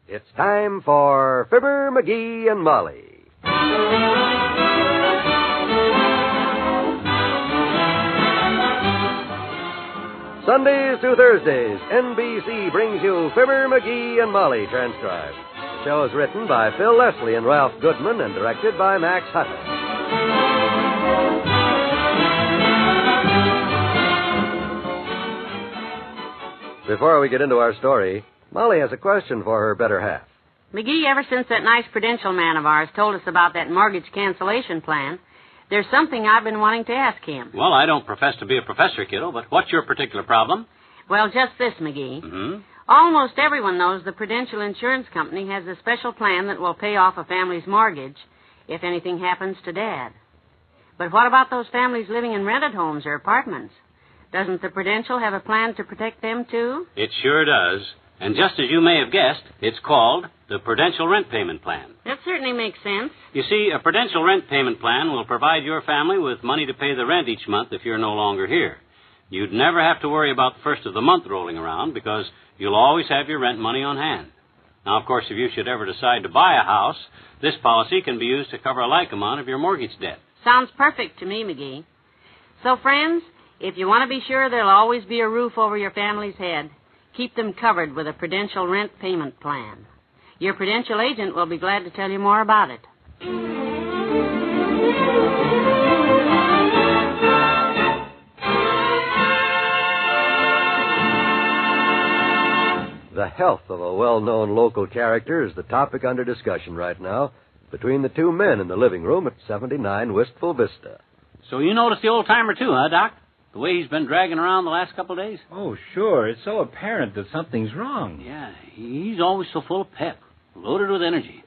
It's time for Fibber McGee and Molly. Sundays through Thursdays, NBC brings you Fibber McGee and Molly transcribed. The show is written by Phil Leslie and Ralph Goodman and directed by Max Hutton. Before we get into our story, Molly has a question for her better half. McGee, ever since that nice Prudential man of ours told us about that mortgage cancellation plan, there's something I've been wanting to ask him. Well, I don't profess to be a professor, kiddo, but what's your particular problem? Well, just this, McGee. Mm-hmm. Almost everyone knows the Prudential Insurance Company has a special plan that will pay off a family's mortgage if anything happens to Dad. But what about those families living in rented homes or apartments? Doesn't the Prudential have a plan to protect them, too? It sure does. And just as you may have guessed, it's called the Prudential Rent Payment Plan. That certainly makes sense. You see, a Prudential Rent Payment Plan will provide your family with money to pay the rent each month if you're no longer here. You'd never have to worry about the first of the month rolling around because you'll always have your rent money on hand. Now, of course, if you should ever decide to buy a house, this policy can be used to cover a like amount of your mortgage debt. Sounds perfect to me, McGee. So, friends, if you want to be sure there'll always be a roof over your family's head, keep them covered with a Prudential Rent Payment Plan. Your Prudential agent will be glad to tell you more about it. The health of a well-known local character is the topic under discussion right now between the two men in the living room at 79 Wistful Vista. So you noticed the old-timer, too, huh, Doc? The way he's been dragging around the last couple of days? Oh, sure. It's so apparent that something's wrong. Yeah, he's always so full of pep, loaded with energy.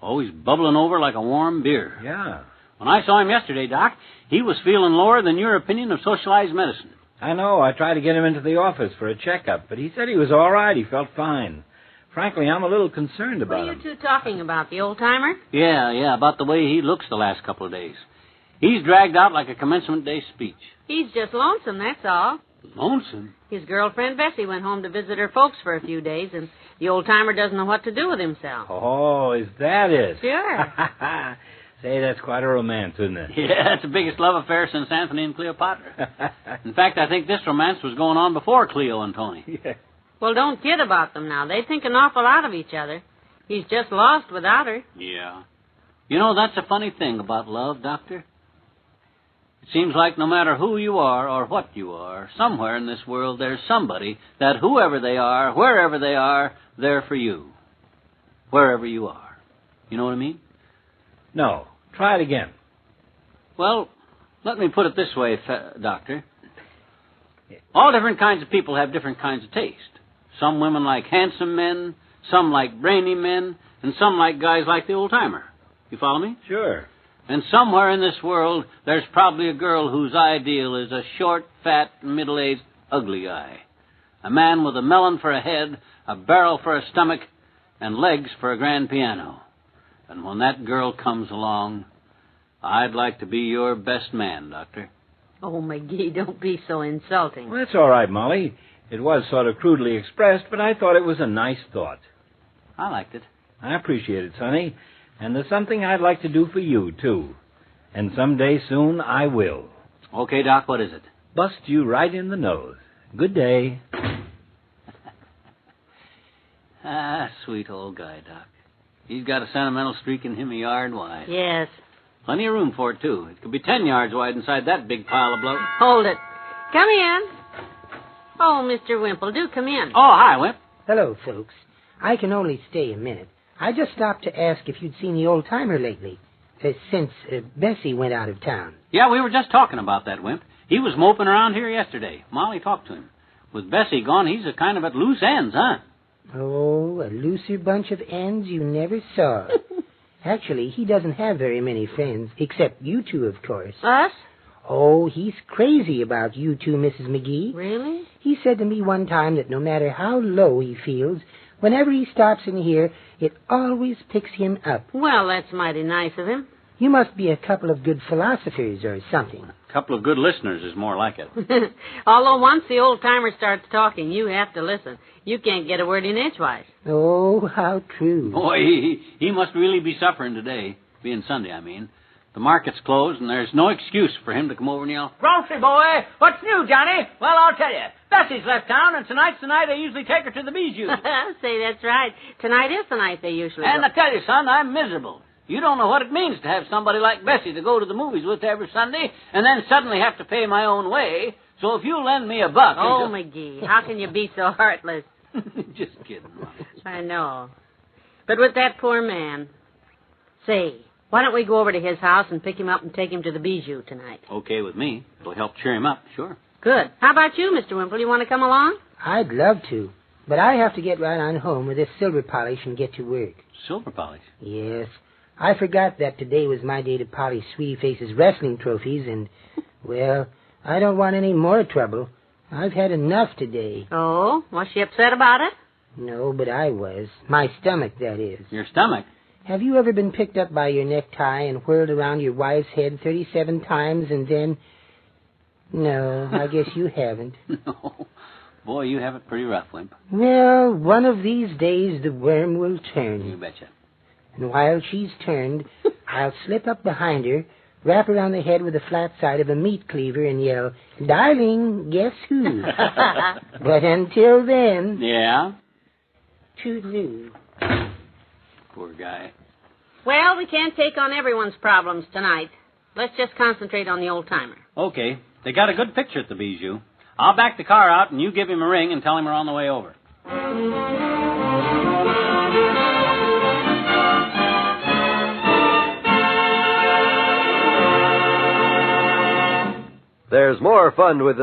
Always bubbling over like a warm beer. Yeah. When I saw him yesterday, Doc, he was feeling lower than your opinion of socialized medicine. I know. I tried to get him into the office for a checkup, but he said he was all right. He felt fine. Frankly, I'm a little concerned about him. What are you two talking about, the old-timer? Yeah, about the way he looks the last couple of days. He's dragged out like a commencement day speech. He's just lonesome, that's all. Lonesome? His girlfriend Bessie went home to visit her folks for a few days, and the old-timer doesn't know what to do with himself. Oh, is that it? Sure. Say, that's quite a romance, isn't it? Yeah, it's the biggest love affair since Anthony and Cleopatra. In fact, I think this romance was going on before Cleo and Tony. Yeah. Well, don't kid about them now. They think an awful lot of each other. He's just lost without her. Yeah. You know, that's a funny thing about love, Doctor. It seems like no matter who you are or what you are, somewhere in this world there's somebody that whoever they are, wherever they are, they're for you. Wherever you are. You know what I mean? No. Try it again. Well, let me put it this way, Doctor. All different kinds of people have different kinds of taste. Some women like handsome men, some like brainy men, and some like guys like the old-timer. You follow me? Sure. And somewhere in this world, there's probably a girl whose ideal is a short, fat, middle-aged, ugly guy. A man with a melon for a head, a barrel for a stomach, and legs for a grand piano. And when that girl comes along, I'd like to be your best man, Doctor. Oh, McGee, don't be so insulting. Well, that's all right, Molly. It was sort of crudely expressed, but I thought it was a nice thought. I liked it. I appreciate it, Sonny. And there's something I'd like to do for you, too. And someday soon I will. Okay, Doc, what is it? Bust you right in the nose. Good day. Sweet old guy, Doc. He's got a sentimental streak in him a yard wide. Yes. Plenty of room for it, too. It could be 10 yards wide inside that big pile of blow. Hold it. Come in. Oh, Mr. Wimple, do come in. Oh, hi, Wimp. Hello, folks. I can only stay a minute. I just stopped to ask if you'd seen the old-timer lately, since Bessie went out of town. Yeah, we were just talking about that, Wimp. He was moping around here yesterday. Molly talked to him. With Bessie gone, he's a kind of at loose ends, huh? Oh, a looser bunch of ends you never saw. Actually, he doesn't have very many friends, except you two, of course. Us? Oh, he's crazy about you two, Mrs. McGee. Really? He said to me one time that no matter how low he feels, whenever he stops in here, it always picks him up. Well, that's mighty nice of him. You must be a couple of good philosophers or something. A couple of good listeners is more like it. Although once the old-timer starts talking, you have to listen. You can't get a word in edgewise. Oh, how true. Boy, he must really be suffering today, being Sunday, I mean. The market's closed, and there's no excuse for him to come over and yell, "Grocery boy, what's new, Johnny?" "Well, I'll tell you. Bessie's left town, and tonight's the night I usually take her to the Bijou." Say, that's right. Tonight is the night they usually And go. I tell you, son, I'm miserable. You don't know what it means to have somebody like Bessie to go to the movies with every Sunday, and then suddenly have to pay my own way. So if you lend me $1... Oh, McGee, how can you be so heartless? Just kidding, Mom. I know. But with that poor man... Say, why don't we go over to his house and pick him up and take him to the Bijou tonight? Okay with me. It'll help cheer him up, sure. Good. How about you, Mr. Wimple? You want to come along? I'd love to, but I have to get right on home with this silver polish and get to work. Silver polish? Yes. I forgot that today was my day to polish Sweetie Face's wrestling trophies, and, well, I don't want any more trouble. I've had enough today. Oh? Was she upset about it? No, but I was. My stomach, that is. Your stomach? Have you ever been picked up by your necktie and whirled around your wife's head 37 times and then... No, I guess you haven't. No. Boy, you have it pretty rough, Wimp. Well, one of these days the worm will turn. You betcha. And while she's turned, I'll slip up behind her, wrap her on the head with the flat side of a meat cleaver, and yell, "Darling, guess who?" But until then... Yeah? Toodaloo. Poor guy. Well, we can't take on everyone's problems tonight. Let's just concentrate on the old-timer. Okay. They got a good picture at the Bijou. I'll back the car out, and you give him a ring and tell him we're on the way over. There's more fun with the